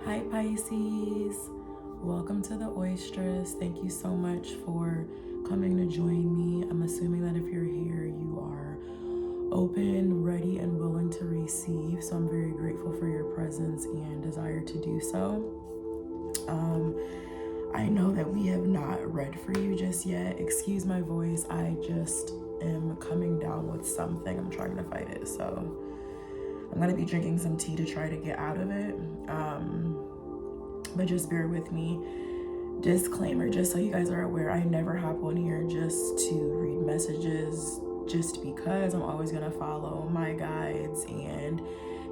Hi Pisces, welcome to the Oysters. Thank you so much for coming to join me. I'm assuming that if you're here, you are open, ready, and willing to receive. So I'm very grateful for your presence and desire to do so. I know that we have not read for you just yet. Excuse my voice. I just am coming down with something. I'm trying to fight it. So I'm going to be drinking some tea to try to get out of it. But just bear with me. Disclaimer, just so you guys are aware, I never hop on here just to read messages just because. I'm always going to follow my guides and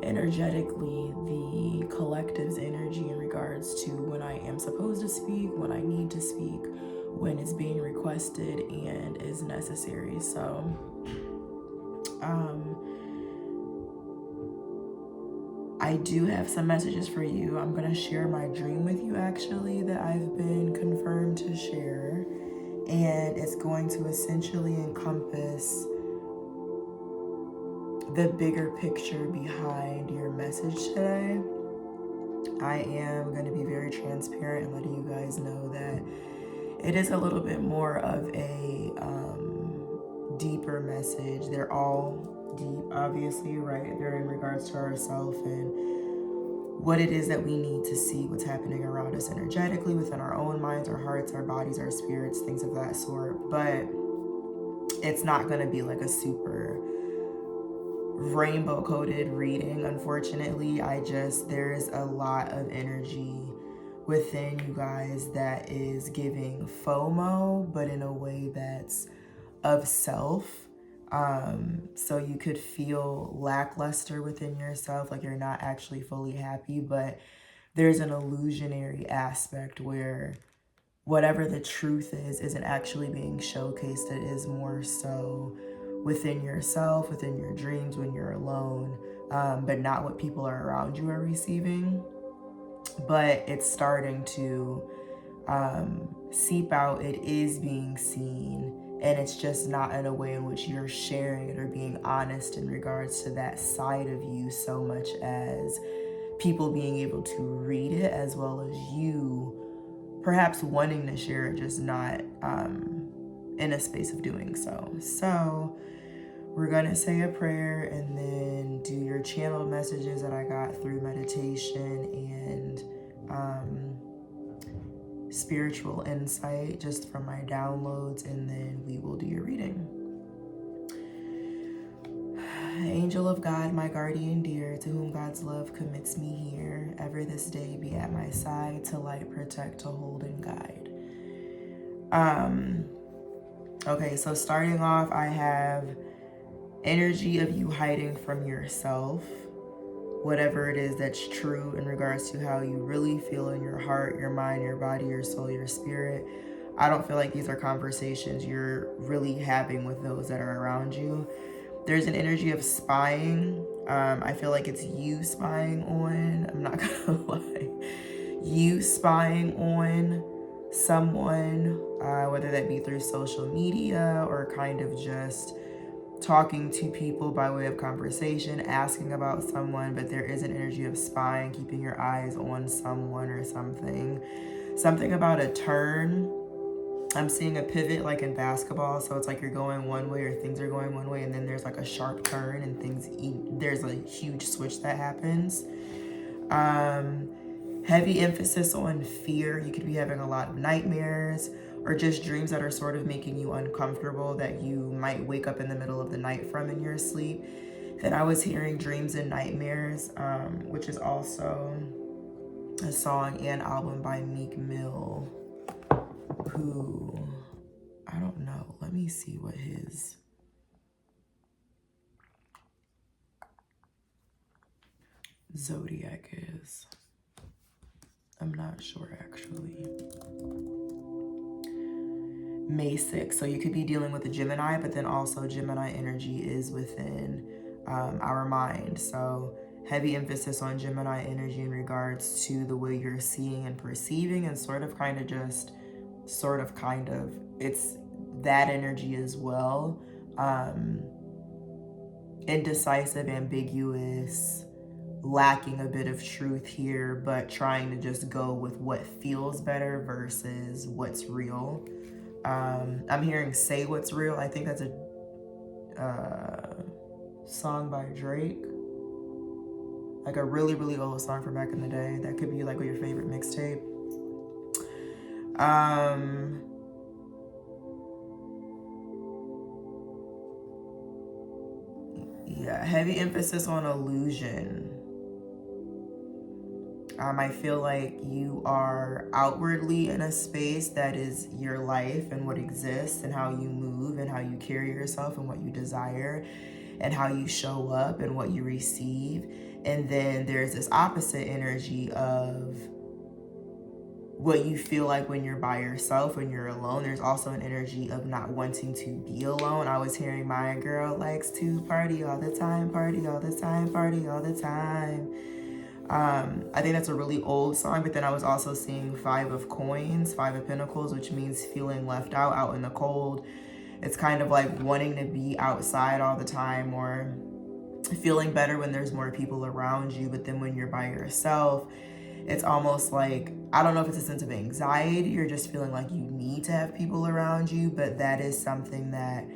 energetically the collective's energy in regards to when I am supposed to speak, when I need to speak, when it's being requested and is necessary. So I do have some messages for you. I'm going to share my dream with you, actually, that I've been confirmed to share. And it's going to essentially encompass the bigger picture behind your message today. I am going to be very transparent and letting you guys know that it is a little bit more of a deeper message. They're all deep, obviously, right? They're in regards to ourselves and what it is that we need to see, what's happening around us energetically within our own minds, our hearts, our bodies, our spirits, things of that sort. But it's not going to be like a super rainbow coded reading, unfortunately. There's a lot of energy within you guys that is giving FOMO, but in a way that's of self. So you could feel lackluster within yourself, like you're not actually fully happy, but there's an illusionary aspect where whatever the truth is isn't actually being showcased. It is more so within yourself, within your dreams, when you're alone, but not what people are around you are receiving. But it's starting to seep out. It is being seen. And it's just not in a way in which you're sharing it or being honest in regards to that side of you, so much as people being able to read it, as well as you perhaps wanting to share it, just not in a space of doing so. So we're going to say a prayer and then do your channeled messages that I got through meditation and spiritual insight just from my downloads, and then we will do your reading. Angel of God, my guardian dear, to whom God's love commits me here, ever this day be at my side, to light, protect, to hold, and guide. Okay, so starting off, I have energy of you hiding from yourself, whatever it is that's true in regards to how you really feel in your heart, your mind, your body, your soul, your spirit. I don't feel like these are conversations you're really having with those that are around you. There's an energy of spying. I feel like it's you spying on, I'm not gonna lie, you spying on someone, whether that be through social media or kind of just talking to people by way of conversation, asking about someone, but there is an energy of spying, keeping your eyes on someone or something. Something about a turn. I'm seeing a pivot like in basketball, so it's like you're going one way or things are going one way, and then there's like a sharp turn and there's a huge switch that happens. Heavy emphasis on fear. You could be having a lot of nightmares or just dreams that are sort of making you uncomfortable that you might wake up in the middle of the night from in your sleep. Then I was hearing dreams and nightmares, which is also a song and album by Meek Mill, who, I don't know, let me see what his zodiac is. I'm not sure actually. May 6th. So you could be dealing with a Gemini, but then also Gemini energy is within our mind. So heavy emphasis on Gemini energy in regards to the way you're seeing and perceiving, and it's that energy as well. Indecisive, ambiguous, lacking a bit of truth here, but trying to just go with what feels better versus what's real. I'm hearing Say What's Real. I think that's a song by Drake. Like a really, really old song from back in the day. That could be like your favorite mixtape. Yeah, heavy emphasis on illusion. I feel like you are outwardly in a space that is your life and what exists and how you move and how you carry yourself and what you desire and how you show up and what you receive. And then there's this opposite energy of what you feel like when you're by yourself, when you're alone. There's also an energy of not wanting to be alone. I was hearing my girl likes to party all the time, party all the time, party all the time. I think that's a really old song, but then I was also seeing 5 of Coins, 5 of Pentacles, which means feeling left out in the cold. It's kind of like wanting to be outside all the time or feeling better when there's more people around you, but then when you're by yourself, it's almost like, I don't know if it's a sense of anxiety or just feeling like you need to have people around you, but that is something that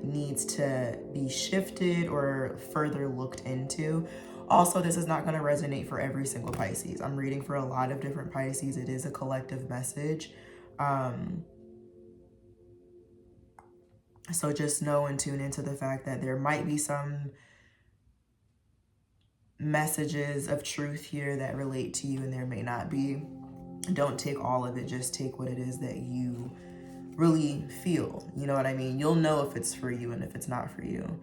needs to be shifted or further looked into. Also, this is not going to resonate for every single Pisces. I'm reading for a lot of different Pisces. It is a collective message. So just know and tune into the fact that there might be some messages of truth here that relate to you and there may not be. Don't take all of it. Just take what it is that you really feel. You know what I mean? You'll know if it's for you and if it's not for you.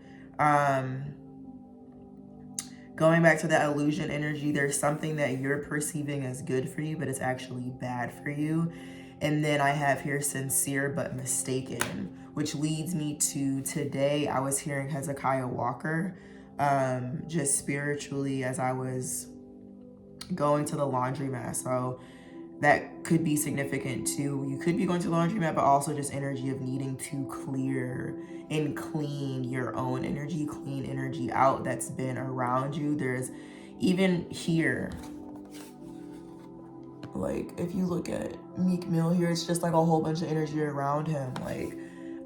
Going back to that illusion energy, there's something that you're perceiving as good for you, but it's actually bad for you. And then I have here sincere but mistaken, which leads me to today. I was hearing Hezekiah Walker, just spiritually as I was going to the laundromat. So that could be significant too. You could be going to the laundromat, but also just energy of needing to clear and clean your own energy, clean energy out that's been around you. There's even here, like if you look at Meek Mill here, it's just like a whole bunch of energy around him. Like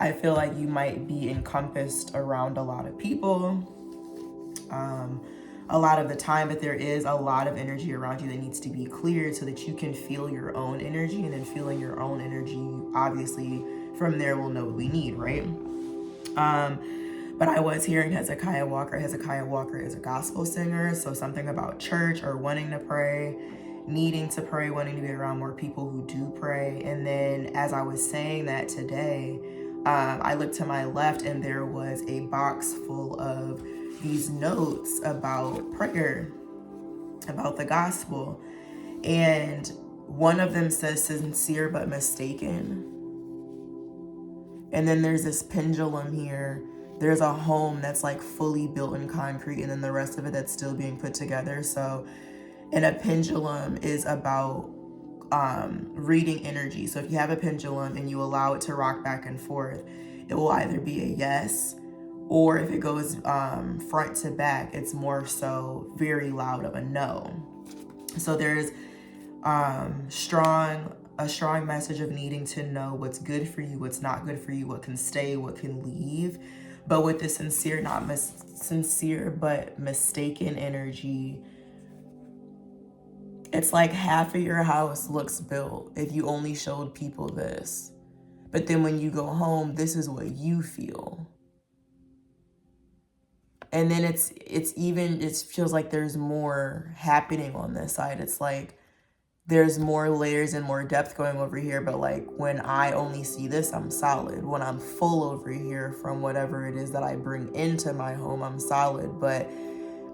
I feel like you might be encompassed around a lot of people a lot of the time, but there is a lot of energy around you that needs to be cleared so that you can feel your own energy, and then feeling your own energy, obviously from there we'll know what we need, right? But I was hearing Hezekiah Walker. Hezekiah Walker is a gospel singer, so something about church or wanting to pray, needing to pray, wanting to be around more people who do pray. And then as I was saying that today, I looked to my left and there was a box full of these notes about prayer, about the gospel. And one of them says sincere but mistaken. And then there's this pendulum here. There's a home that's like fully built in concrete, and then the rest of it that's still being put together. So, and a pendulum is about reading energy. So if you have a pendulum and you allow it to rock back and forth, it will either be a yes, or if it goes front to back, it's more so very loud of a no. So there's a strong message of needing to know what's good for you, what's not good for you, what can stay, what can leave. But with the sincere, sincere but mistaken energy, it's like half of your house looks built if you only showed people this. But then when you go home, this is what you feel. And then it feels like there's more happening on this side. It's like there's more layers and more depth going over here. But like when I only see this, I'm solid. When I'm full over here from whatever it is that I bring into my home, I'm solid. But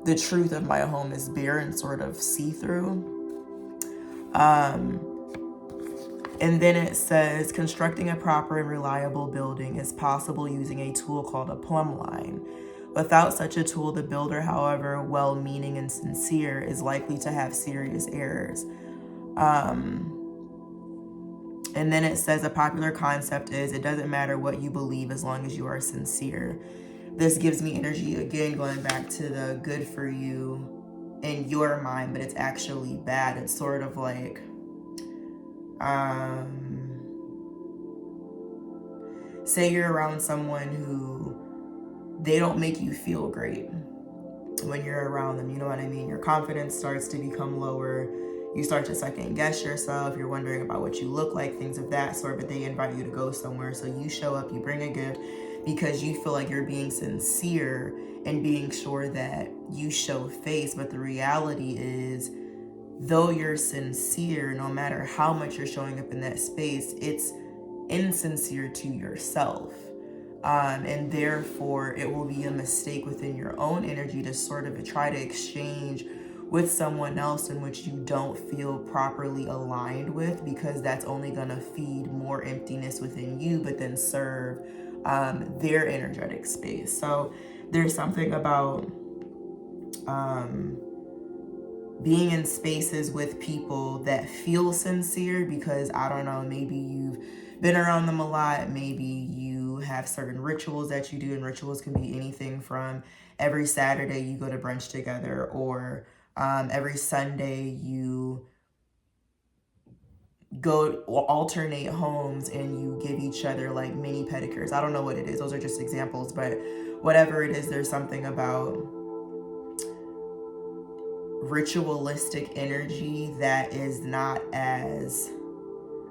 the truth of my home is bare and sort of see-through. And then it says, constructing a proper and reliable building is possible using a tool called a plumb line. Without such a tool, the builder, however well-meaning and sincere, is likely to have serious errors. And then it says a popular concept is, it doesn't matter what you believe as long as you are sincere. This gives me energy, again, going back to the good for you in your mind, but it's actually bad. It's sort of like, say you're around someone who they don't make you feel great when you're around them, you know what I mean? Your confidence starts to become lower. You start to second guess yourself. You're wondering about what you look like, things of that sort, but they invite you to go somewhere. So you show up, you bring a gift because you feel like you're being sincere and being sure that you show face. But the reality is, though you're sincere, no matter how much you're showing up in that space, it's insincere to yourself. And therefore, it will be a mistake within your own energy to sort of try to exchange with someone else in which you don't feel properly aligned with, because that's only going to feed more emptiness within you, but then serve their energetic space. So there's something about being in spaces with people that feel sincere, because I don't know, maybe you've been around them a lot, maybe you have certain rituals that you do, and rituals can be anything from every Saturday you go to brunch together, or every Sunday you go alternate homes and you give each other like mini pedicures. I don't know what it is, those are just examples, but whatever it is, there's something about ritualistic energy that is not as,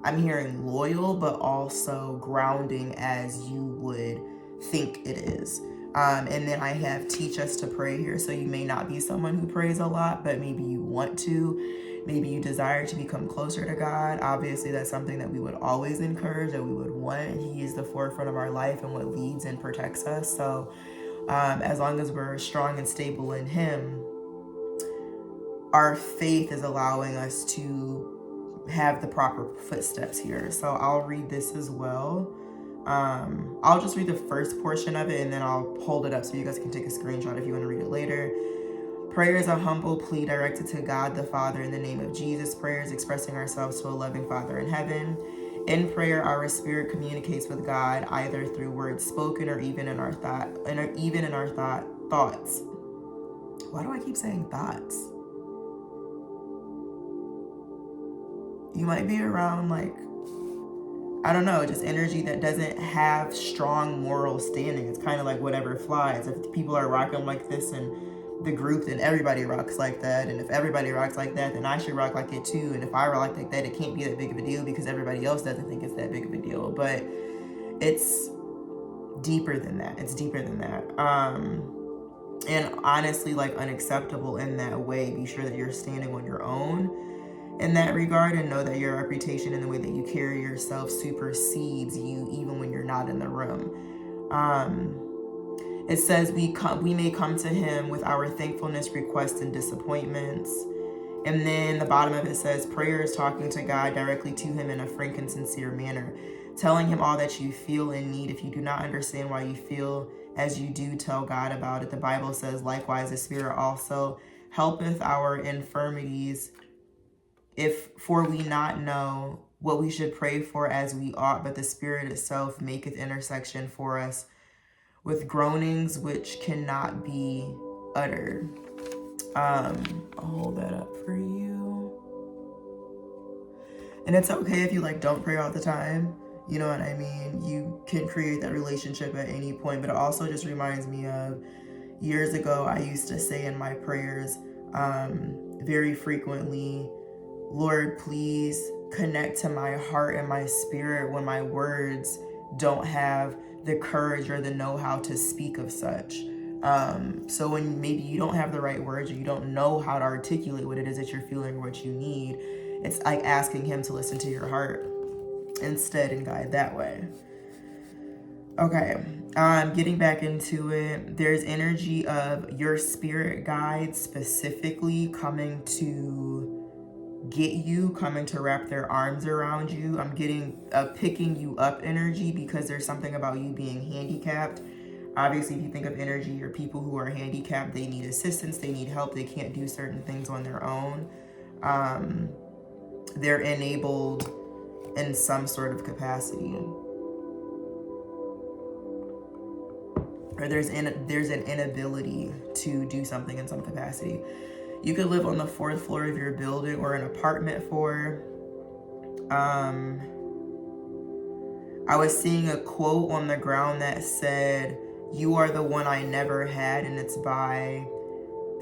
I'm hearing loyal, but also grounding as you would think it is. And then I have teach us to pray here. So you may not be someone who prays a lot, but maybe you want to. Maybe you desire to become closer to God. Obviously, that's something that we would always encourage, that we would want. He is the forefront of our life and what leads and protects us. So as long as we're strong and stable in Him, our faith is allowing us to have the proper footsteps here. So I'll read this as well. I'll just read the first portion of it and then I'll hold it up so you guys can take a screenshot if you want to read it later. Prayer is a humble plea directed to God the Father in the name of Jesus. Prayer is expressing ourselves to a loving Father in heaven. In prayer, our spirit communicates with God either through words spoken or even in our thoughts. Why do I keep saying thoughts? You might be around, like, I don't know, just energy that doesn't have strong moral standing. It's kind of like whatever flies. If people are rocking like this in the group, then everybody rocks like that. And if everybody rocks like that, then I should rock like it too. And if I rock like that, it can't be that big of a deal because everybody else doesn't think it's that big of a deal. But it's deeper than that. It's deeper than that. And honestly, like, unacceptable in that way. Be sure that you're standing on your own in that regard, and know that your reputation and the way that you carry yourself supersedes you even when you're not in the room. It says we may come to Him with our thankfulness, requests, and disappointments. And then the bottom of it says prayer is talking to God directly to Him in a frank and sincere manner, telling Him all that you feel and need. If you do not understand why you feel as you do, tell God about it. The Bible says, likewise, the Spirit also helpeth our infirmities, for we not know what we should pray for as we ought, but the Spirit itself maketh intercession for us with groanings which cannot be uttered. I'll hold that up for you. And it's okay if you don't pray all the time. You know what I mean? You can create that relationship at any point, but it also just reminds me of years ago, I used to say in my prayers very frequently, Lord, please connect to my heart and my spirit when my words don't have the courage or the know-how to speak of such. So when maybe you don't have the right words or you don't know how to articulate what it is that you're feeling or what you need, it's like asking Him to listen to your heart instead and guide that way. Okay, getting back into it, there's energy of your spirit guides specifically coming to get you, coming to wrap their arms around you. I'm getting a picking you up energy because there's something about you being handicapped. Obviously, if you think of energy or people who are handicapped, they need assistance, they need help, they can't do certain things on their own. They're enabled in some sort of capacity. Or there's an inability to do something in some capacity. You could live on the 4th floor of your building or an apartment 4. I was seeing a quote on the ground that said, "You are the one I never had," and it's by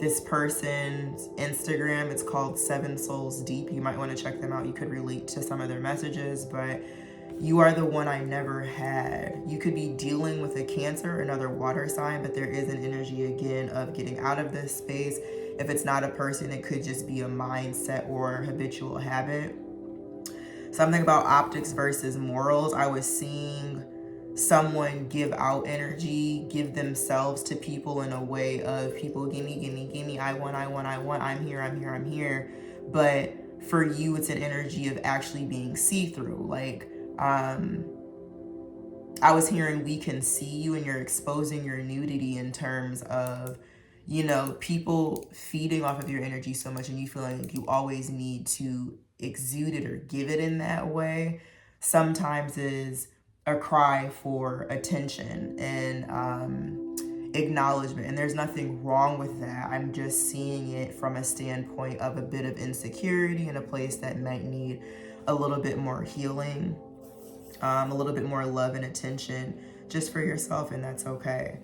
this person's Instagram. It's called 7 Souls Deep. You might want to check them out. You could relate to some of their messages, but you are the one I never had. You could be dealing with a Cancer, another water sign, but there is an energy again of getting out of this space. If it's not a person, it could just be a mindset or habitual habit. Something about optics versus morals. I was seeing someone give out energy, give themselves to people in a way of people, gimme, gimme, gimme, I want, I'm here. But for you, it's an energy of actually being see-through. Like, I was hearing we can see you, and you're exposing your nudity in terms of, you know, people feeding off of your energy so much and you feeling like you always need to exude it or give it in that way, sometimes is a cry for attention and acknowledgement. And there's nothing wrong with that. I'm just seeing it from a standpoint of a bit of insecurity in a place that might need a little bit more healing, a little bit more love and attention just for yourself, and that's okay.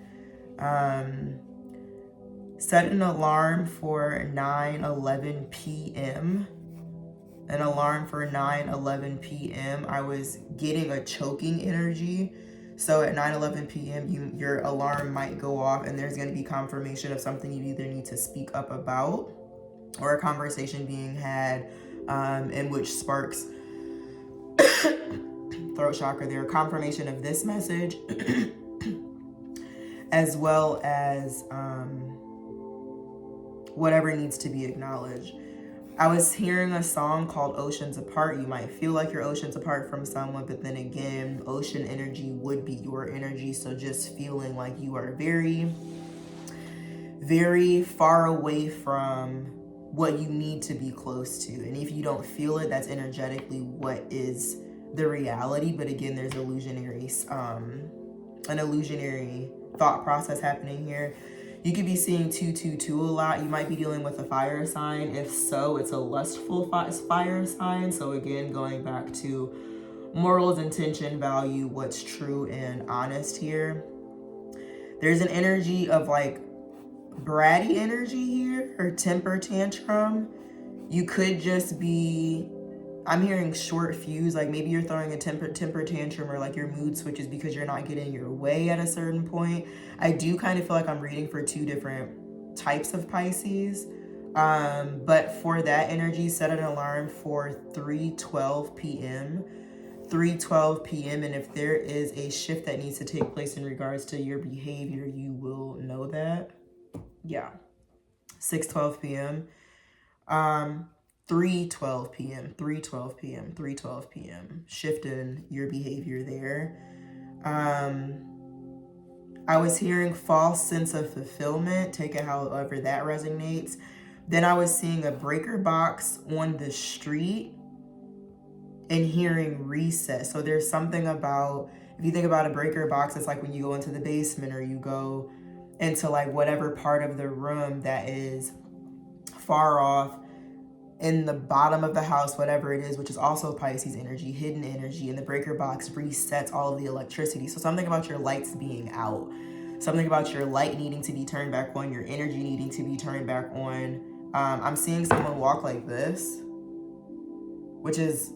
Set an alarm for 9:11 p.m. An alarm for 9:11 p.m. I was getting a choking energy. So at 9:11 p.m., your alarm might go off, and there's going to be confirmation of something you either need to speak up about or a conversation being had in which sparks throat chakra there, confirmation of this message, as well as whatever needs to be acknowledged. I was hearing a song called Oceans Apart. You might feel like you're oceans apart from someone, but then again, ocean energy would be your energy. So just feeling like you are very, very far away from what you need to be close to. And if you don't feel it, that's energetically what is the reality. But again, there's an illusionary thought process happening here. You could be seeing 222 a lot. You might be dealing with a fire sign. If so, it's a lustful fire sign. So again, going back to morals, intention, value, what's true and honest here. There's an energy of like bratty energy here, or temper tantrum. You could just be, I'm hearing short fuse, like maybe you're throwing a temper tantrum, or like your mood switches because you're not getting your way at a certain point. I do kind of feel like I'm reading for 2 different types of Pisces. But for that energy, set an alarm for 3:12 p.m. 3:12 p.m. And if there is a shift that needs to take place in regards to your behavior, you will know that. Yeah. 6:12 p.m. 3:12 p.m. 3:12 p.m. 3:12 p.m. Shifting your behavior there. I was hearing false sense of fulfillment. Take it however that resonates. Then I was seeing a breaker box on the street and hearing reset. So there's something about, if you think about a breaker box, it's like when you go into the basement or you go into like whatever part of the room that is far off in the bottom of the house, whatever it is, which is also Pisces energy, hidden energy, and the breaker box resets all of the electricity. So something about your lights being out, something about your light needing to be turned back on, your energy needing to be turned back on. I'm seeing someone walk like this, which is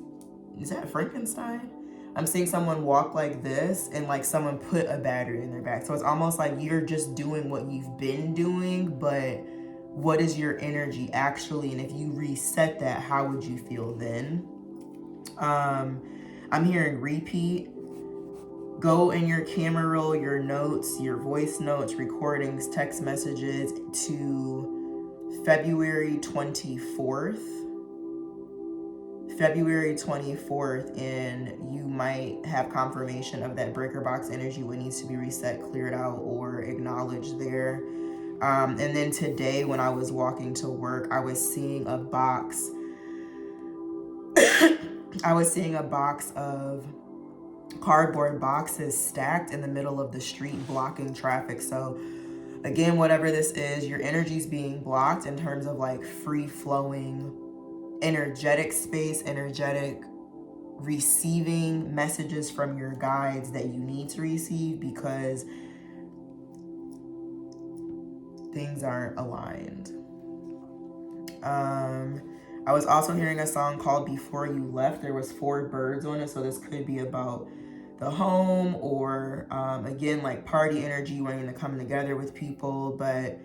that Frankenstein? I'm seeing someone walk like this and like someone put a battery in their back. So it's almost like you're just doing what you've been doing, but what is your energy actually? And if you reset that, how would you feel then? I'm hearing repeat. Go in your camera roll, your notes, your voice notes, recordings, text messages to February 24th. February 24th, and you might have confirmation of that breaker box energy, what needs to be reset, cleared out, or acknowledged there. And then today when I was walking to work, I was seeing a box. I was seeing a box of cardboard boxes stacked in the middle of the street, blocking traffic. So Again, whatever this is, your energy is being blocked in terms of like free-flowing energetic space, energetic receiving messages from your guides that you need to receive, because things aren't aligned. I was also hearing a song called Before You Left. There was 4 birds on it, so this could be about the home, or again, like party energy, wanting to come together with people. But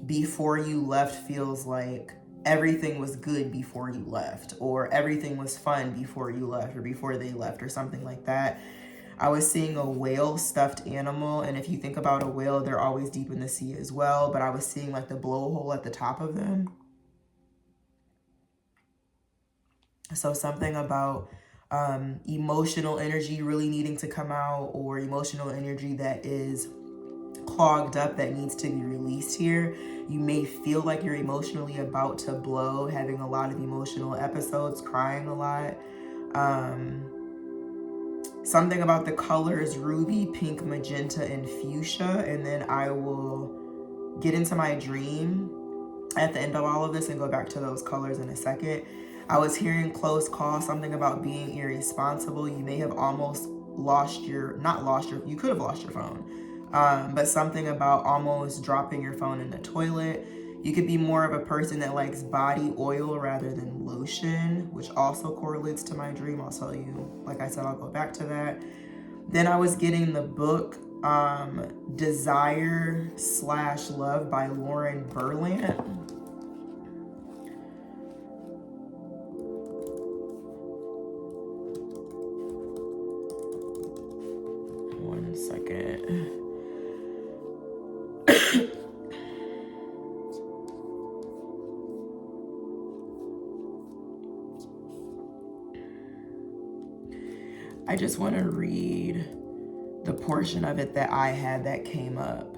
before you left feels like everything was good before you left, or everything was fun before you left, or before they left, or something like that. I was seeing a whale stuffed animal, and if you think about a whale, they're always deep in the sea as well, but I was seeing like the blowhole at the top of them. So something about emotional energy really needing to come out, or emotional energy that is clogged up that needs to be released here. You may feel like you're emotionally about to blow, having a lot of emotional episodes, crying a lot. Something about the colors ruby, pink, magenta, and fuchsia. And then I will get into my dream at the end of all of this and go back to those colors in a second. I was hearing close call, something about being irresponsible. You may have almost you could have lost your phone. But something about almost dropping your phone in the toilet. You could be more of a person that likes body oil rather than lotion, which also correlates to my dream. I'll tell you, like I said, I'll go back to that. Then I was getting the book Desire/Love by Lauren Berlant. One second. I just want to read the portion of it that I had that came up.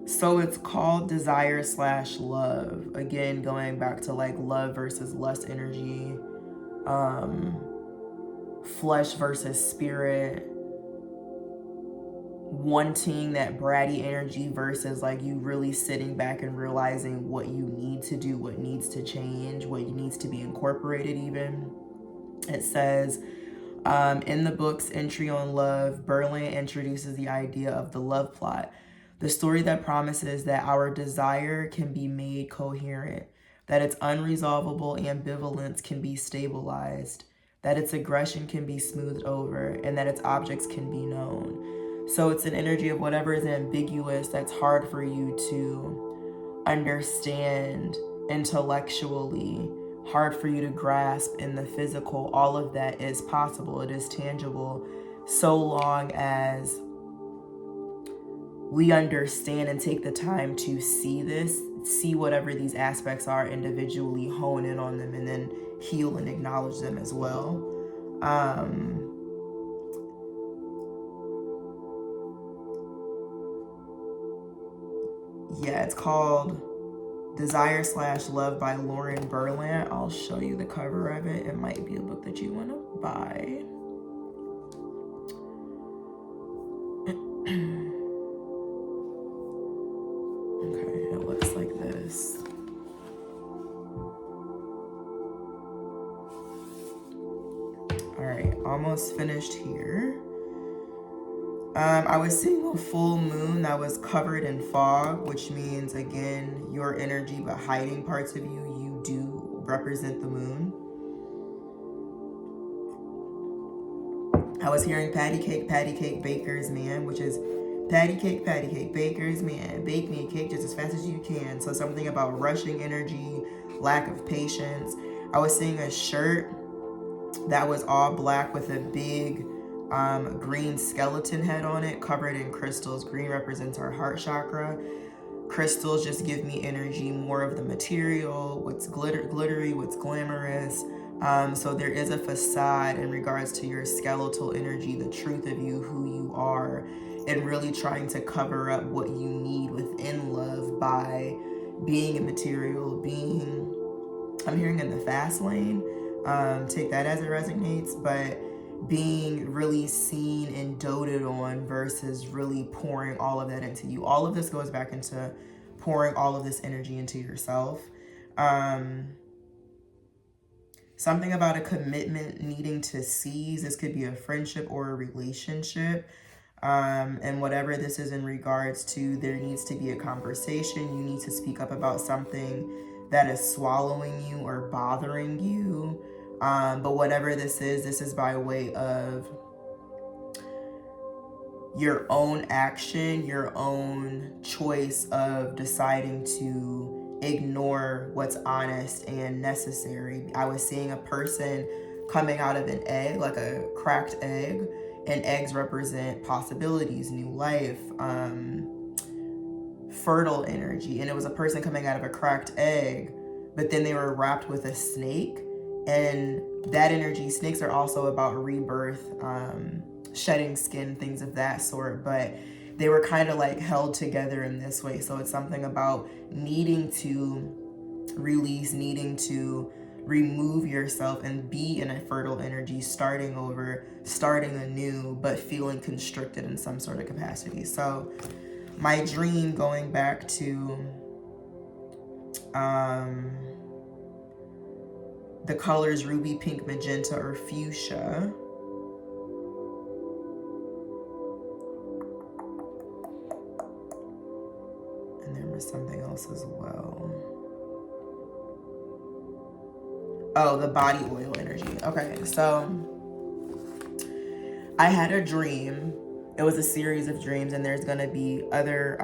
So it's called Desire/Love. Again, going back to like love versus lust energy, flesh versus spirit, wanting that bratty energy versus like you really sitting back and realizing what you need to do, what needs to change, what needs to be incorporated even. It says, in the book's entry on love, Berlant introduces the idea of the love plot, the story that promises that our desire can be made coherent, that its unresolvable ambivalence can be stabilized, that its aggression can be smoothed over, and that its objects can be known. So it's an energy of whatever is ambiguous that's hard for you to understand intellectually, hard for you to grasp in the physical. All of that is possible. It is tangible, so long as we understand and take the time to see whatever these aspects are individually, hone in on them, and then heal and acknowledge them as well. Yeah, it's called Desire/Love by Lauren Berlant. I'll show you the cover of it. It might be a book that you want to buy. Okay, it looks like this. All right, almost finished here. I was seeing a full moon that was covered in fog, which means, again, your energy, but hiding parts of you, you do represent the moon. I was hearing patty cake, baker's man, which is patty cake, baker's man. Bake me a cake just as fast as you can. So something about rushing energy, lack of patience. I was seeing a shirt that was all black with a big green skeleton head on it, covered in crystals. Green represents our heart chakra. Crystals just give me energy, more of the material, what's glittery, what's glamorous. So there is a facade in regards to your skeletal energy, the truth of you, who you are, and really trying to cover up what you need within love by being immaterial, I'm hearing in the fast lane. Take that as it resonates, but being really seen and doted on versus really pouring all of that into you. All of this goes back into pouring all of this energy into yourself. Something about a commitment needing to seize. This could be a friendship or a relationship. And whatever this is in regards to, there needs to be a conversation. You need to speak up about something that is swallowing you or bothering you. But whatever this is by way of your own action, your own choice of deciding to ignore what's honest and necessary. I was seeing a person coming out of an egg, like a cracked egg, and eggs represent possibilities, new life, fertile energy. And it was a person coming out of a cracked egg, but then they were wrapped with a snake. And that energy, snakes are also about rebirth, shedding skin, things of that sort, but they were kind of like held together in this way. So it's something about needing to release, needing to remove yourself and be in a fertile energy, starting over, starting anew, but feeling constricted in some sort of capacity. So my dream, going back to the colors ruby, pink, magenta, or fuchsia. And there was something else as well. Oh, the body oil energy. Okay, so I had a dream. It was a series of dreams, and there's gonna be other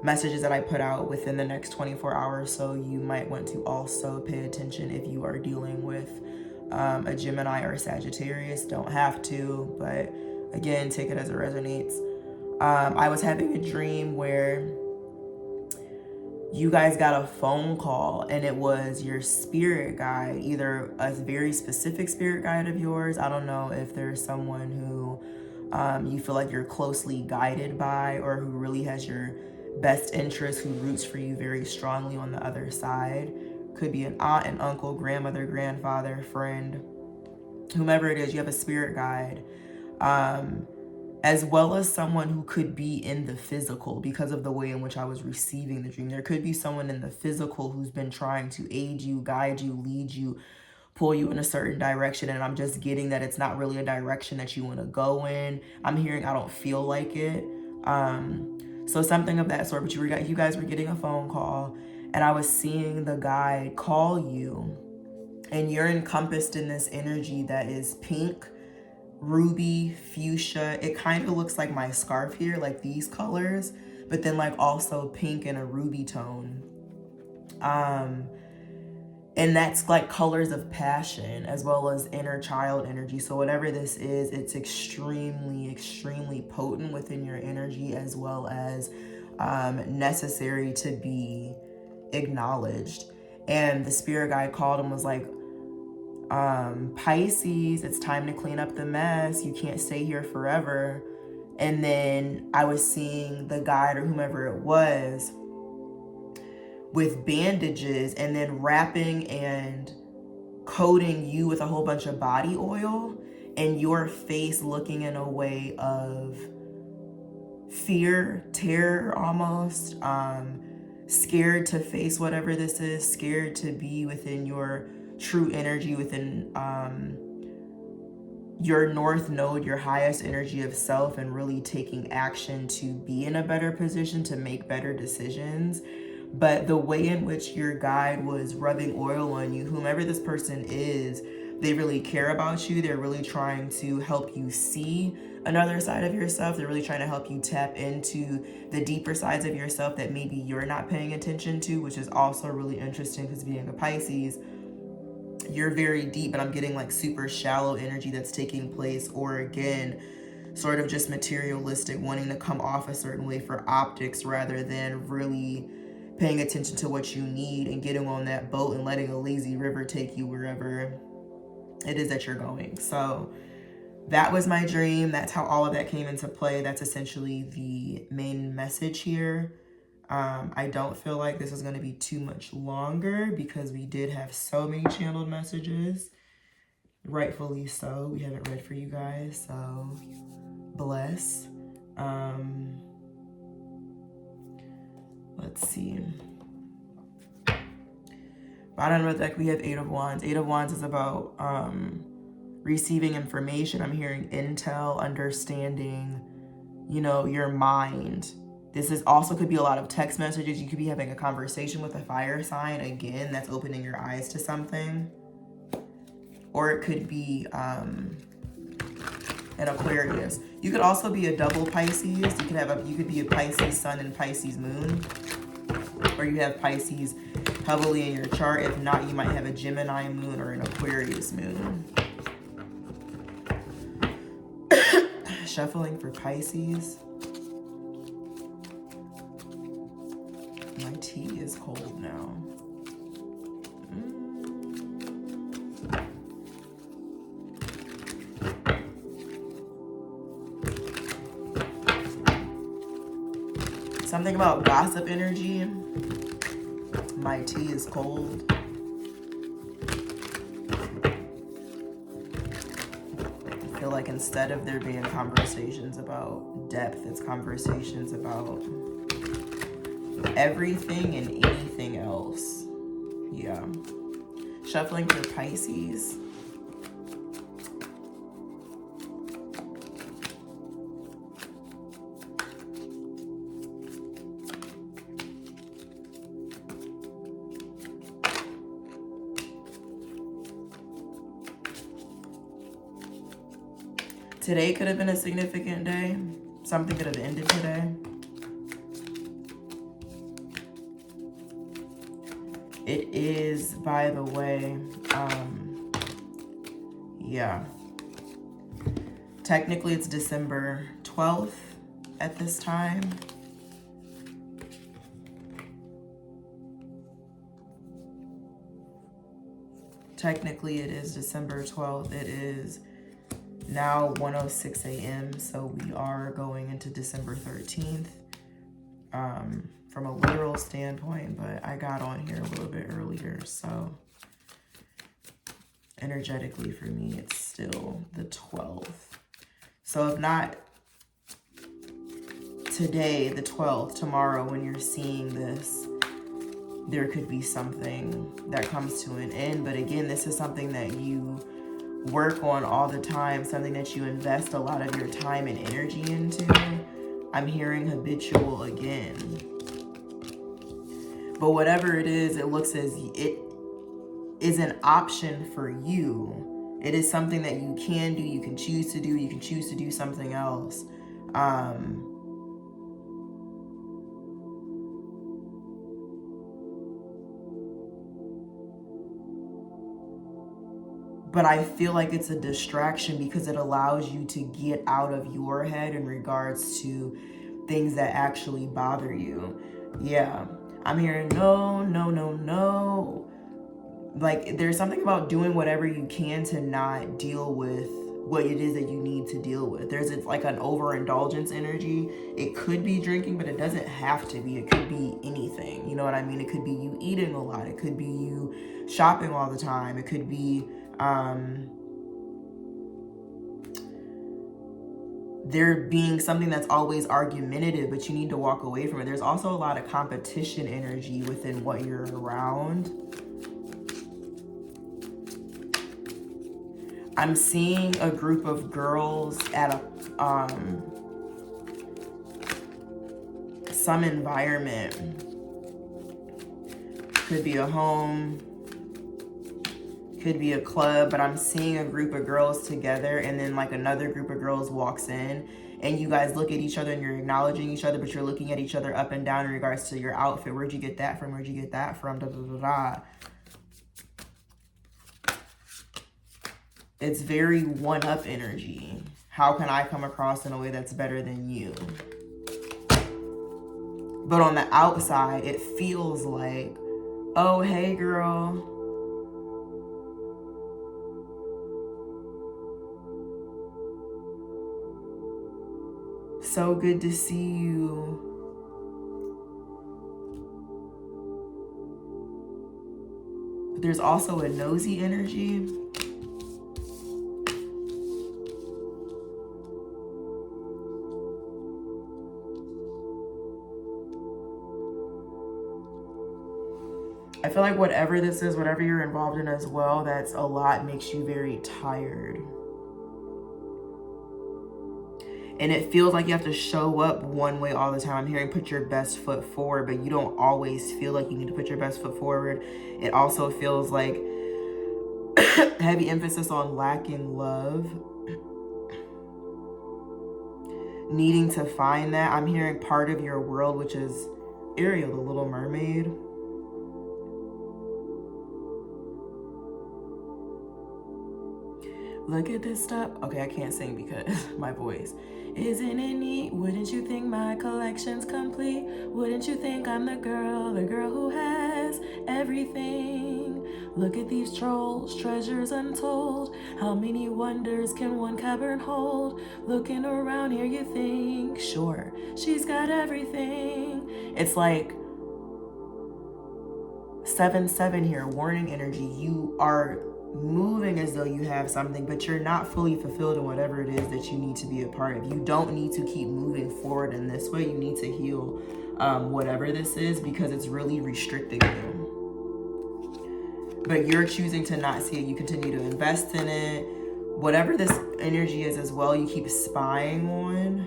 messages that I put out within the next 24 hours. So you might want to also pay attention if you are dealing with a Gemini or a Sagittarius. Don't have to, but again, take it as it resonates. I was having a dream where you guys got a phone call, and it was your spirit guide, either a very specific spirit guide of yours. I don't know if there's someone who you feel like you're closely guided by, or who really has your best interest, who roots for you very strongly on the other side. Could be an aunt, an uncle, grandmother, grandfather, friend, whomever it is. You have a spirit guide, as well as someone who could be in the physical, because of the way in which I was receiving the dream. There could be someone in the physical who's been trying to aid you, guide you, lead you, pull you in a certain direction, and I'm just getting that it's not really a direction that you want to go in. I'm hearing I don't feel like it. So something of that sort. But you guys were getting a phone call, and I was seeing the guide call you, and you're encompassed in this energy that is pink, ruby, fuchsia. It kind of looks like my scarf here, like these colors, but then like also pink and a ruby tone. And that's like colors of passion as well as inner child energy. So whatever this is, it's extremely, extremely potent within your energy, as well as necessary to be acknowledged. And the spirit guide called and was like, Pisces, it's time to clean up the mess. You can't stay here forever. And then I was seeing the guide or whomever it was with bandages, and then wrapping and coating you with a whole bunch of body oil, and your face looking in a way of fear, terror almost, scared to face whatever this is, scared to be within your true energy, within your north node, your highest energy of self, and really taking action to be in a better position to make better decisions. But the way in which your guide was rubbing oil on you, whomever this person is, they really care about you. They're really trying to help you see another side of yourself. They're really trying to help you tap into the deeper sides of yourself that maybe you're not paying attention to, which is also really interesting because being a Pisces, you're very deep, but I'm getting like super shallow energy that's taking place, or again, sort of just materialistic, wanting to come off a certain way for optics rather than really paying attention to what you need and getting on that boat and letting a lazy river take you wherever it is that you're going. So that was my dream. That's how all of that came into play. That's essentially the main message here. I don't feel like this is going to be too much longer because we did have so many channeled messages. Rightfully so. We haven't read for you guys, so bless. Let's see. Bottom of the deck, we have Eight of Wands. Eight of Wands is about receiving information. I'm hearing intel, understanding, you know, your mind. This is also could be a lot of text messages. You could be having a conversation with a fire sign. Again, that's opening your eyes to something. Or it could be an Aquarius. You could also be a double Pisces. You could be a Pisces sun and Pisces moon. Or you have Pisces heavily in your chart. If not, you might have a Gemini moon or an Aquarius moon. Shuffling for Pisces. My tea is cold now. Something about gossip energy. My tea is cold. I feel like instead of there being conversations about depth, it's conversations about everything and anything else. Yeah. Shuffling for Pisces. Today could have been a significant day. Something could have ended today. It is, by the way, yeah. Technically, it's December 12th at this time. Technically, it is December 12th. It is now 1:06 a.m. So we are going into December 13th from a literal standpoint, but I got on here a little bit earlier. So energetically for me, it's still the 12th. So if not today, the 12th, tomorrow when you're seeing this, there could be something that comes to an end. But again, this is something that you work on all the time, something that you invest a lot of your time and energy into. I'm hearing habitual again. But whatever it is, it looks as it is an option for you. It is something that you can do, you can choose to do, you can choose to do something else. But I feel like it's a distraction because it allows you to get out of your head in regards to things that actually bother you. Yeah, I'm hearing no, no, no, no. Like there's something about doing whatever you can to not deal with what it is that you need to deal with. There's like an overindulgence energy. It could be drinking, but it doesn't have to be. It could be anything. You know what I mean? It could be you eating a lot. It could be you shopping all the time. It could be there being something that's always argumentative, but you need to walk away from it. There's also a lot of competition energy within what you're around. I'm seeing a group of girls at a some environment. Could be a home, could be a club, but I'm seeing a group of girls together, and then like another group of girls walks in, and you guys look at each other and you're acknowledging each other, but you're looking at each other up and down in regards to your outfit. Where'd you get that from? Where'd you get that from? Da, da, da, da. It's very one-up energy. How can I come across in a way that's better than you? But on the outside, it feels like, oh, hey, girl. So good to see you. But there's also a nosy energy. I feel like whatever this is, whatever you're involved in as well, that's a lot, makes you very tired. And it feels like you have to show up one way all the time. I'm hearing put your best foot forward, but you don't always feel like you need to put your best foot forward. It also feels like heavy emphasis on lacking love. Needing to find that. I'm hearing part of your world, which is Ariel, the Little Mermaid. Look at this stuff. Okay, I can't sing because my voice. Isn't it neat? Wouldn't you think my collection's complete? Wouldn't you think I'm the girl who has everything? Look at these trolls, treasures untold. How many wonders can one cavern hold? Looking around here, you think, sure, she's got everything. It's like 7-7 here, warning energy. You are moving as though you have something, but you're not fully fulfilled in whatever it is that you need to be a part of. You don't need to keep moving forward in this way. You need to heal whatever this is, because it's really restricting you. But you're choosing to not see it. You continue to invest in it. Whatever this energy is as well, you keep spying on,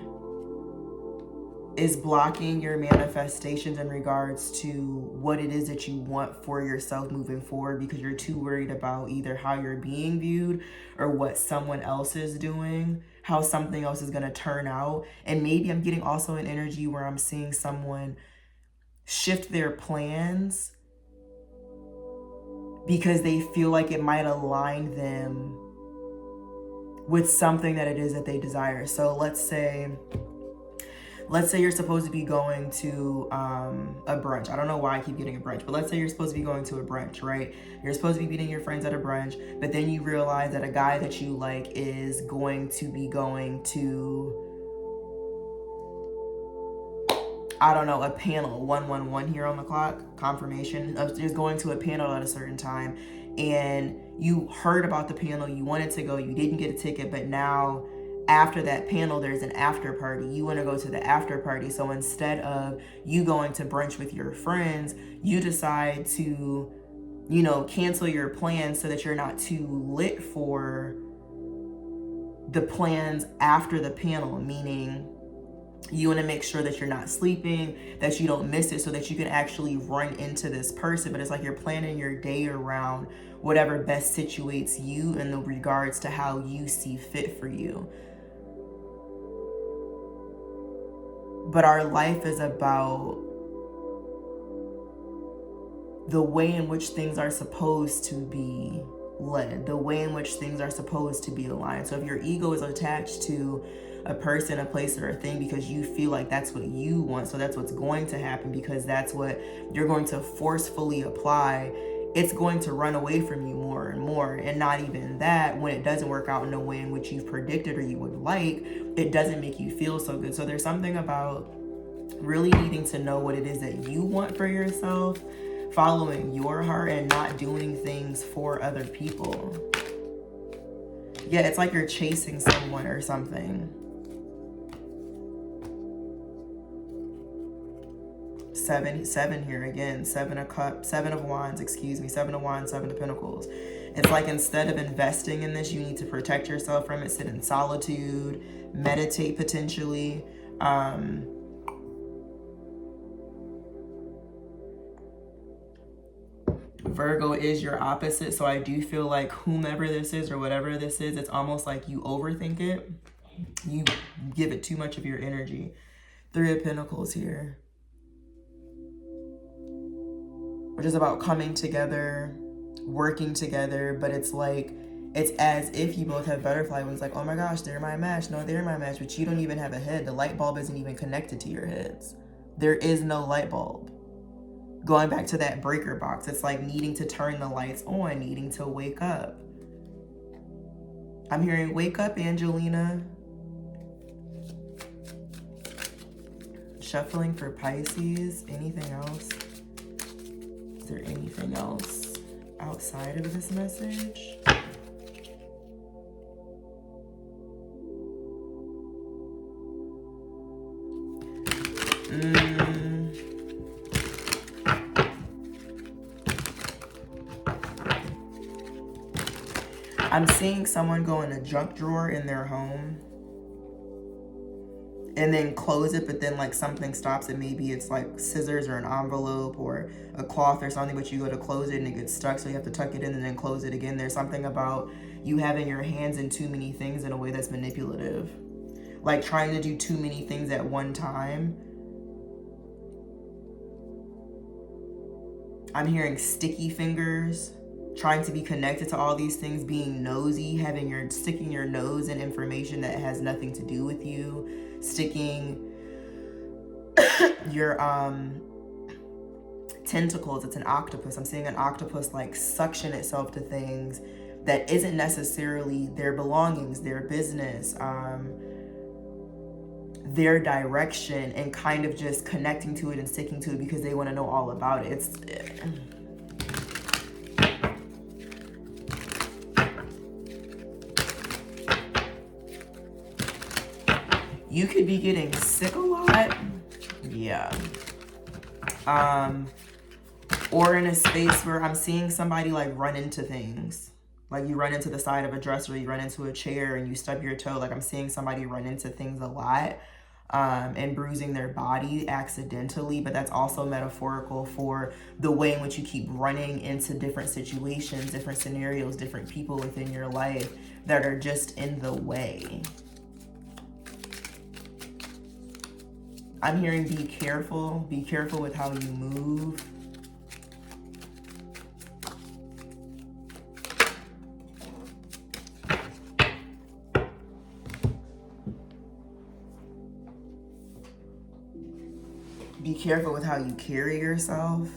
is blocking your manifestations in regards to what it is that you want for yourself moving forward, because you're too worried about either how you're being viewed or what someone else is doing, how something else is going to turn out. And maybe I'm getting also an energy where I'm seeing someone shift their plans because they feel like it might align them with something that it is that they desire. So let's say you're supposed to be going to a brunch. I don't know why I keep getting a brunch, but let's say you're supposed to be going to a brunch, right? You're supposed to be meeting your friends at a brunch, but then you realize that a guy that you like is going to be going to, I don't know, a panel, 111 here on the clock, confirmation of just going to a panel at a certain time. And you heard about the panel, you wanted to go, you didn't get a ticket, but now after that panel, there's an after party. You want to go to the after party. So instead of you going to brunch with your friends, you decide to, cancel your plans so that you're not too lit for the plans after the panel, meaning you want to make sure that you're not sleeping, that you don't miss it, so that you can actually run into this person. But it's like you're planning your day around whatever best situates you in the regards to how you see fit for you. But our life is about the way in which things are supposed to be led, the way in which things are supposed to be aligned. So if your ego is attached to a person, a place, or a thing because you feel like that's what you want, so that's what's going to happen because that's what you're going to forcefully apply, it's going to run away from you more and more. And not even that, when it doesn't work out in a way in which you've predicted or you would like, it doesn't make you feel so good. So there's something about really needing to know what it is that you want for yourself, following your heart, and not doing things for other people. Yeah, it's like you're chasing someone or something. 7 here again, 7 of Wands, 7 of Wands, 7 of Pentacles. It's like instead of investing in this, you need to protect yourself from it, sit in solitude, meditate potentially. Virgo is your opposite, so I do feel like whomever this is or whatever this is, it's almost like you overthink it. You give it too much of your energy. 3 of Pentacles here, which is about coming together, working together, but it's like, it's as if you both have butterfly wings, like, oh my gosh, they're my match. No, they're my match, but you don't even have a head. The light bulb isn't even connected to your heads. There is no light bulb. Going back to that breaker box, it's like needing to turn the lights on, needing to wake up. I'm hearing wake up, Angelina. Shuffling for Pisces. Anything else? Is there anything else outside of this message? I'm seeing someone go in a junk drawer in their home and then close it, but then like something stops it. Maybe it's like scissors or an envelope or a cloth or something, but you go to close it and it gets stuck, so you have to tuck it in and then close it again. There's something about you having your hands in too many things in a way that's manipulative, like trying to do too many things at one time. I'm hearing sticky fingers, trying to be connected to all these things, being nosy, sticking your nose in information that has nothing to do with you, sticking your tentacles. It's an octopus. I'm seeing an octopus like suction itself to things that isn't necessarily their belongings, their business, their direction, and kind of just connecting to it and sticking to it because they want to know all about it. You could be getting sick a lot. Yeah. Or in a space where I'm seeing somebody like run into things. Like you run into the side of a dresser, you run into a chair and you stub your toe. Like I'm seeing somebody run into things a lot and bruising their body accidentally. But that's also metaphorical for the way in which you keep running into different situations, different scenarios, different people within your life that are just in the way. I'm hearing be careful with how you move. Be careful with how you carry yourself.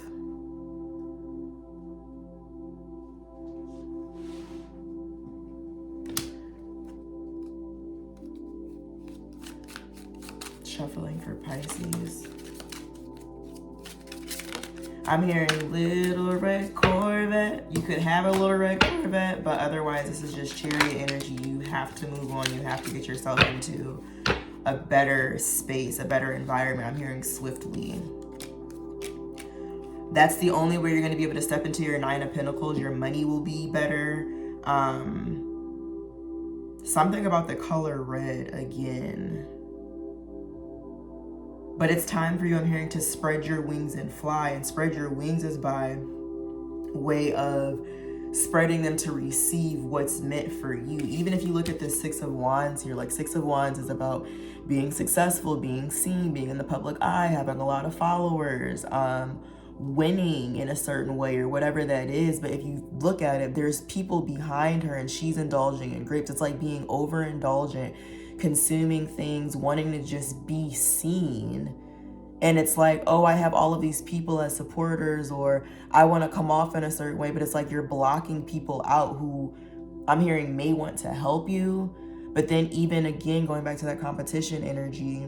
Shuffling for Pisces. I'm hearing little red Corvette. You could have a little red Corvette, but otherwise this is just chariot energy. You have to move on. You have to get yourself into a better space, a better environment. I'm hearing swiftly. That's the only way you're going to be able to step into your 9 of Pentacles. Your money will be better. Something about the color red again. But it's time for you, I'm hearing, to spread your wings and fly. And spread your wings is by way of spreading them to receive what's meant for you. Even if you look at the 6 of Wands here, like 6 of Wands is about being successful, being seen, being in the public eye, having a lot of followers, winning in a certain way or whatever that is. But if you look at it, there's people behind her and she's indulging in grapes. It's like being overindulgent, consuming things, wanting to just be seen. And it's like, oh, I have all of these people as supporters, or I want to come off in a certain way, but it's like you're blocking people out who I'm hearing may want to help you. But then even again, going back to that competition energy,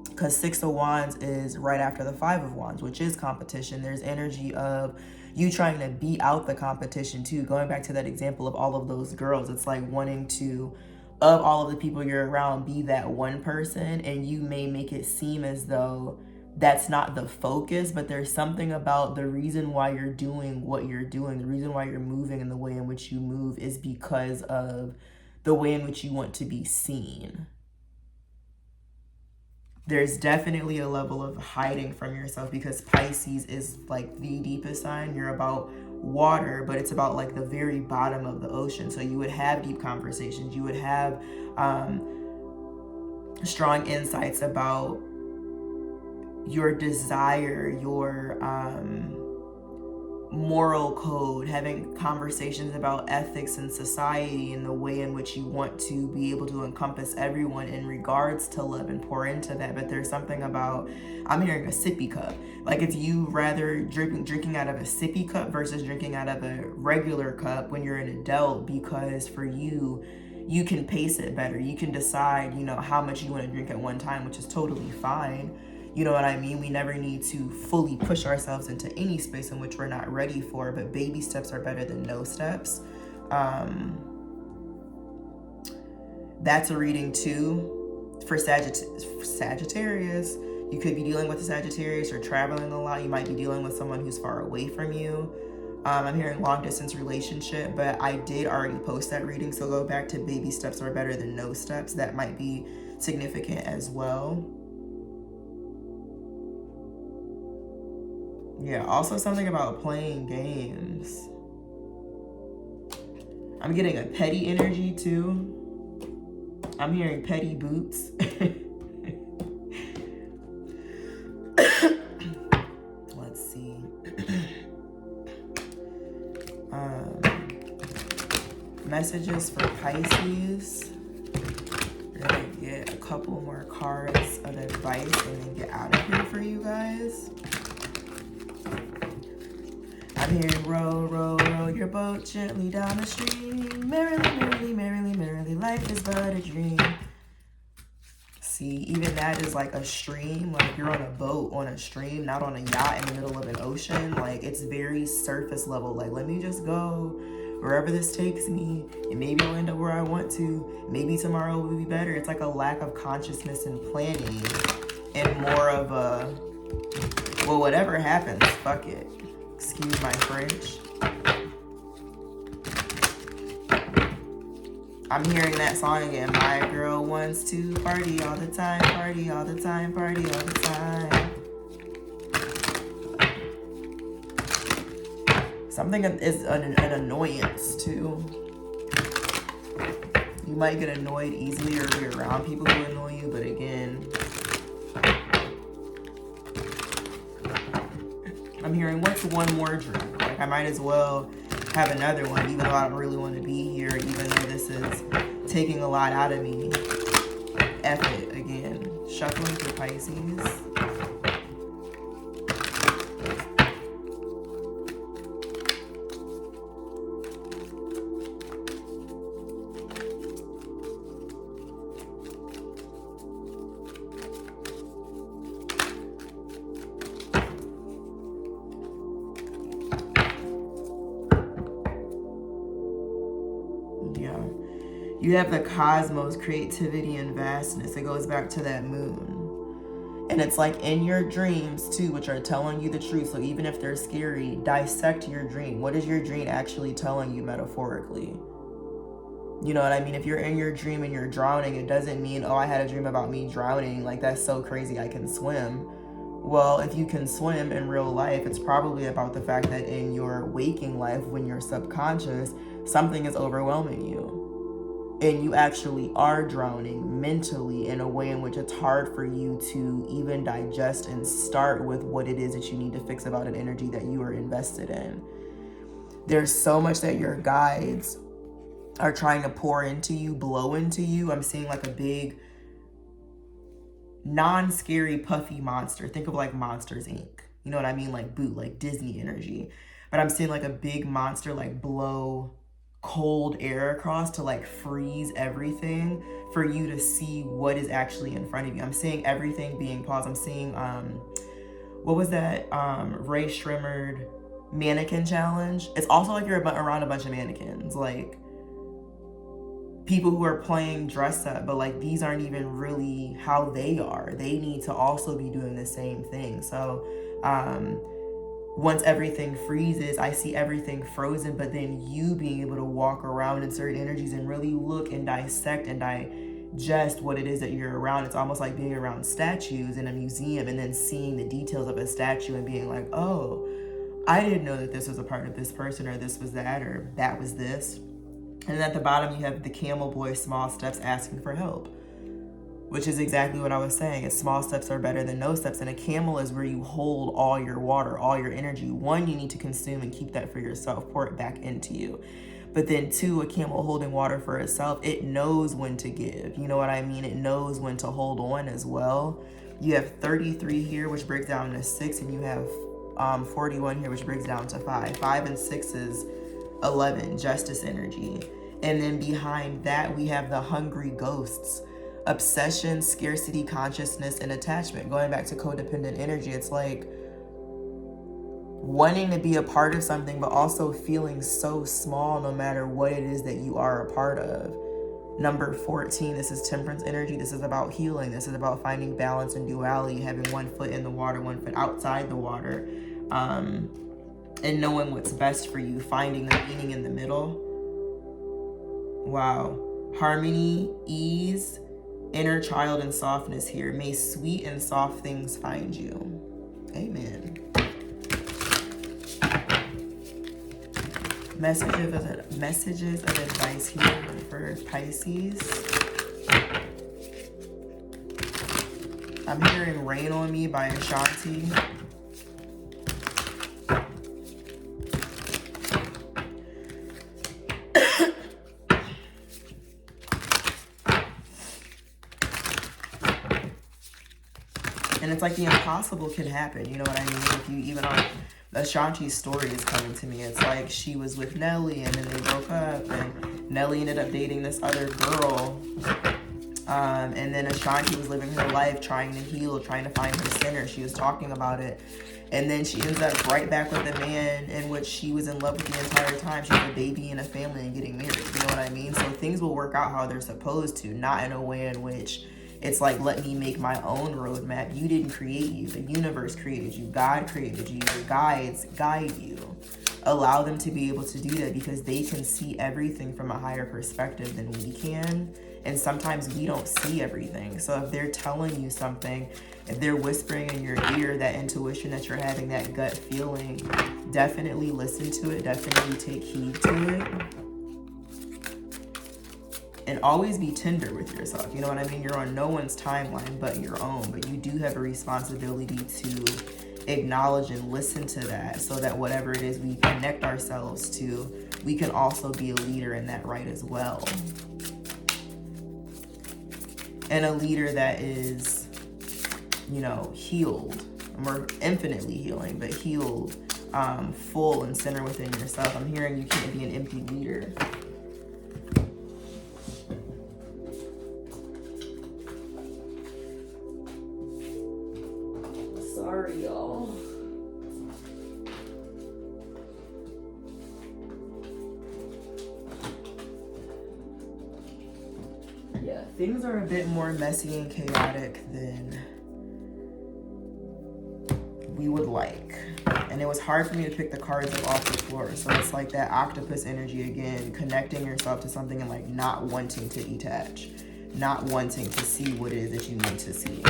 because 6 of Wands is right after the 5 of Wands, which is competition. There's energy of you trying to beat out the competition too. Going back to that example of all of those girls, it's like wanting to, of all of the people you're around, be that one person, and you may make it seem as though that's not the focus, but there's something about the reason why you're doing what you're doing, the reason why you're moving in the way in which you move is because of the way in which you want to be seen. There's definitely a level of hiding from yourself because Pisces is like the deepest sign. You're about water, but it's about like the very bottom of the ocean. So you would have deep conversations. You would have strong insights about your desire, your moral code, having conversations about ethics and society and the way in which you want to be able to encompass everyone in regards to love and pour into that. But there's something about, I'm hearing a sippy cup. Like it's you rather drinking out of a sippy cup versus drinking out of a regular cup when you're an adult, because for you, you can pace it better. You can decide, you know, how much you want to drink at one time, which is totally fine. You know what I mean? We never need to fully push ourselves into any space in which we're not ready for, but baby steps are better than no steps. That's a reading too for Sagittarius. You could be dealing with a Sagittarius or traveling a lot. You might be dealing with someone who's far away from you. I'm hearing long distance relationship, but I did already post that reading. So go back to baby steps are better than no steps. That might be significant as well. Yeah, also something about playing games. I'm getting a petty energy too. I'm hearing petty boots. Let's see. Messages for Pisces. We're gonna get a couple more cards of advice and then get out of here for you guys. I'm hearing row, row, row your boat gently down the stream. Merrily, merrily, merrily, merrily, life is but a dream. See, even that is like a stream. Like you're on a boat on a stream, not on a yacht in the middle of an ocean. Like it's very surface level. Like let me just go wherever this takes me, and maybe I'll end up where I want to. Maybe tomorrow will be better. It's like a lack of consciousness and planning, and more of a, well, whatever happens, fuck it. Excuse my French. I'm hearing that song again. My girl wants to party all the time, party all the time, party all the time. Something is an annoyance too. You might get annoyed easily or be around people who annoy you, but again, I'm hearing what's one more drink? Like I might as well have another one, even though I don't really want to be here, even though this is taking a lot out of me. F it again. Shuffling for Pisces. You have the cosmos, creativity, and vastness. It goes back to that moon. And it's like in your dreams too, which are telling you the truth. So even if they're scary, dissect your dream. What is your dream actually telling you metaphorically? You know what I mean? If you're in your dream and you're drowning, it doesn't mean, oh, I had a dream about me drowning. Like, that's so crazy, I can swim. Well, if you can swim in real life, it's probably about the fact that in your waking life, when you're subconscious, something is overwhelming you. And you actually are drowning mentally in a way in which it's hard for you to even digest and start with what it is that you need to fix about an energy that you are invested in. There's so much that your guides are trying to pour into you, blow into you. I'm seeing like a big, non-scary, puffy monster. Think of like Monsters, Inc. You know what I mean? Like boot, like Disney energy. But I'm seeing like a big monster like blow cold air across to like freeze everything for you to see what is actually in front of you. I'm seeing everything being paused. I'm seeing what was that Ray Shrimmered mannequin challenge? It's also like you're around a bunch of mannequins, like people who are playing dress up, but like these aren't even really how they are. They need to also be doing the same thing. So once everything freezes, I see everything frozen, but then you being able to walk around in certain energies and really look and dissect and digest what it is that you're around. It's almost like being around statues in a museum and then seeing the details of a statue and being like, oh, I didn't know that this was a part of this person, or this was that, or that was this. And then at the bottom, you have the camel boy, small steps, asking for help. Which is exactly what I was saying. Is small steps are better than no steps. And a camel is where you hold all your water, all your energy. One, you need to consume and keep that for yourself, pour it back into you. But then two, a camel holding water for itself, it knows when to give. You know what I mean? It knows when to hold on as well. You have 33 here, which breaks down to 6, and you have 41 here, which breaks down to 5. 5 and 6 is 11, justice energy. And then behind that, we have the hungry ghosts. Obsession, scarcity, consciousness, and attachment. Going back to codependent energy, it's like wanting to be a part of something, but also feeling so small no matter what it is that you are a part of. Number 14, this is temperance energy. This is about healing. This is about finding balance and duality, having one foot in the water, one foot outside the water. and knowing what's best for you, finding the meaning in the middle. Wow. Harmony, ease, inner child, and softness here. May sweet and soft things find you. Amen. Messages of advice here for Pisces. I'm hearing Rain on Me by Ashanti. And it's like the impossible can happen. You know what I mean? If you even on Ashanti's story is coming to me. It's like she was with Nelly and then they broke up and Nelly ended up dating this other girl. And then Ashanti was living her life trying to heal, trying to find her center. She was talking about it. And then she ends up right back with the man in which she was in love with the entire time. She had a baby and a family and getting married. You know what I mean? So things will work out how they're supposed to, not in a way in which it's like, let me make my own roadmap. You didn't create you. The universe created you. God created you. Your guides guide you. Allow them to be able to do that because they can see everything from a higher perspective than we can. And sometimes we don't see everything. So if they're telling you something, if they're whispering in your ear, that intuition that you're having, that gut feeling, definitely listen to it. Definitely take heed to it. And always be tender with yourself. You know what I mean? You're on no one's timeline but your own. But you do have a responsibility to acknowledge and listen to that so that whatever it is we connect ourselves to, we can also be a leader in that right as well. And a leader that is, you know, healed, or infinitely healing, but healed, full and centered within yourself. I'm hearing you can't be an empty leader. Sorry, y'all. Yeah, things are a bit more messy and chaotic than we would like. And it was hard for me to pick the cards up off the floor. So it's like that octopus energy again, connecting yourself to something and like not wanting to detach, not wanting to see what it is that you need to see.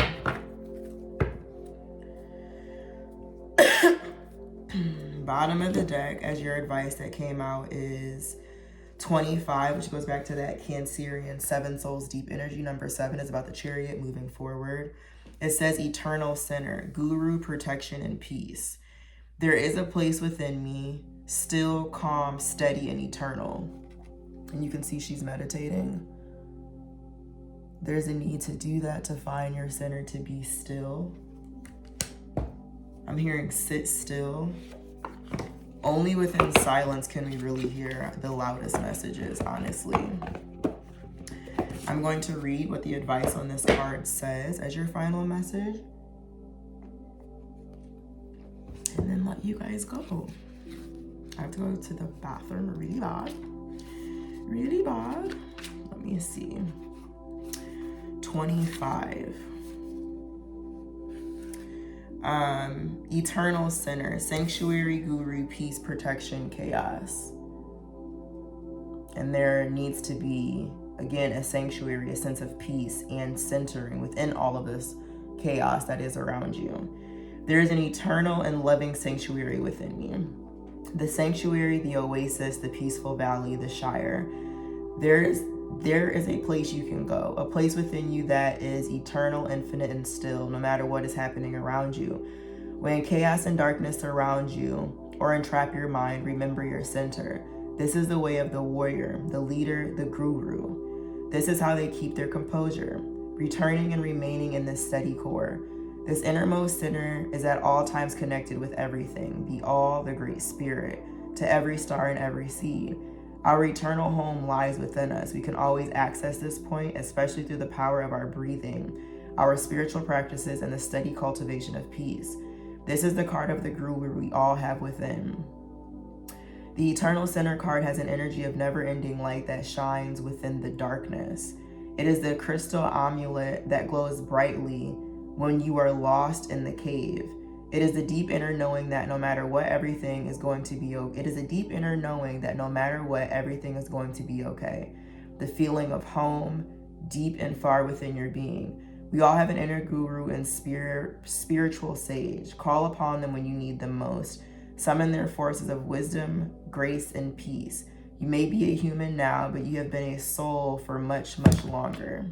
Bottom of the deck, as your advice that came out, is 25, which goes back to that Cancerian 7 souls deep energy. Number 7 is about the Chariot moving forward. It says eternal center, guru, protection, and peace. There is a place within me, still, calm, steady, and eternal. And you can see she's meditating. There's a need to do that, to find your center, to be still. I'm hearing sit still. Only within silence can we really hear the loudest messages, honestly. I'm going to read what the advice on this card says as your final message. And then let you guys go. I have to go to the bathroom really bad. Really bad. Let me see. 25. Eternal center, sanctuary, guru, peace, protection, chaos. And there needs to be, again, a sanctuary, a sense of peace and centering within all of this chaos that is around you. There is an eternal and loving sanctuary within you. The sanctuary, the oasis, the peaceful valley, the Shire. There is a place you can go, a place within you that is eternal, infinite, and still, no matter what is happening around you. When chaos and darkness surround you or entrap your mind, remember your center. This is the way of the warrior, the leader, the guru. This is how they keep their composure, returning and remaining in this steady core. This innermost center is at all times connected with everything, the all, the great spirit, to every star and every seed. Our eternal home lies within us. We can always access this point, especially through the power of our breathing, our spiritual practices, and the steady cultivation of peace. This is the card of the guru we all have within. The Eternal Center card has an energy of never-ending light that shines within the darkness. It is the crystal amulet that glows brightly when you are lost in the cave. It is the deep inner knowing that no matter what, everything is going to be okay. It is a deep inner knowing that no matter what, everything is going to be okay. The feeling of home, deep and far within your being. We all have an inner guru and spiritual sage. Call upon them when you need them most. Summon their forces of wisdom, grace, and peace. You may be a human now, but you have been a soul for much, much longer.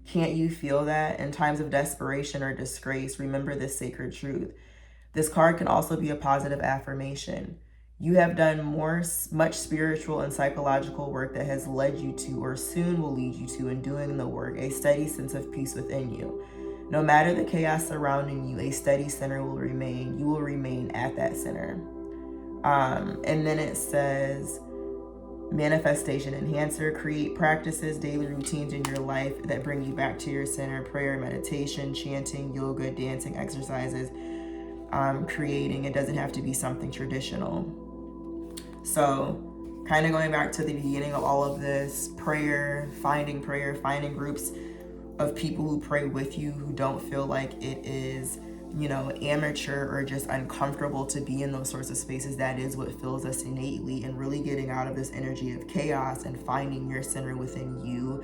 Can't you feel that? In times of desperation or disgrace, remember this sacred truth. This card can also be a positive affirmation. You have done much spiritual and psychological work that has led you to, or soon will lead you to, in doing the work, a steady sense of peace within you. No matter the chaos surrounding you, a steady center will remain. You will remain at that center. And then it says, manifestation enhancer, create practices, daily routines in your life that bring you back to your center. Prayer, meditation, chanting, yoga, dancing, exercises, creating. It doesn't have to be something traditional. So kind of going back to the beginning of all of this, prayer, finding groups of people who pray with you, who don't feel like it is, you know, amateur or just uncomfortable to be in those sorts of spaces. That is what fills us innately, and really getting out of this energy of chaos and finding your center within you,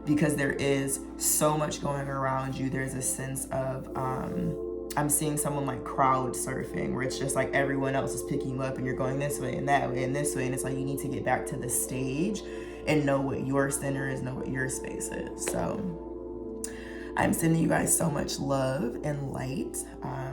because there is so much going around you. There's a sense of, I'm seeing someone like crowd surfing, where it's just like everyone else is picking you up and you're going this way and that way and this way. And it's like you need to get back to the stage and know what your center is, know what your space is. So I'm sending you guys so much love and light.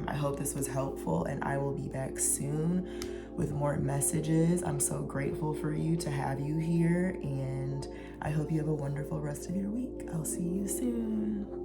I hope this was helpful, and I will be back soon with more messages. I'm so grateful for you to have you here, and I hope you have a wonderful rest of your week. I'll see you soon.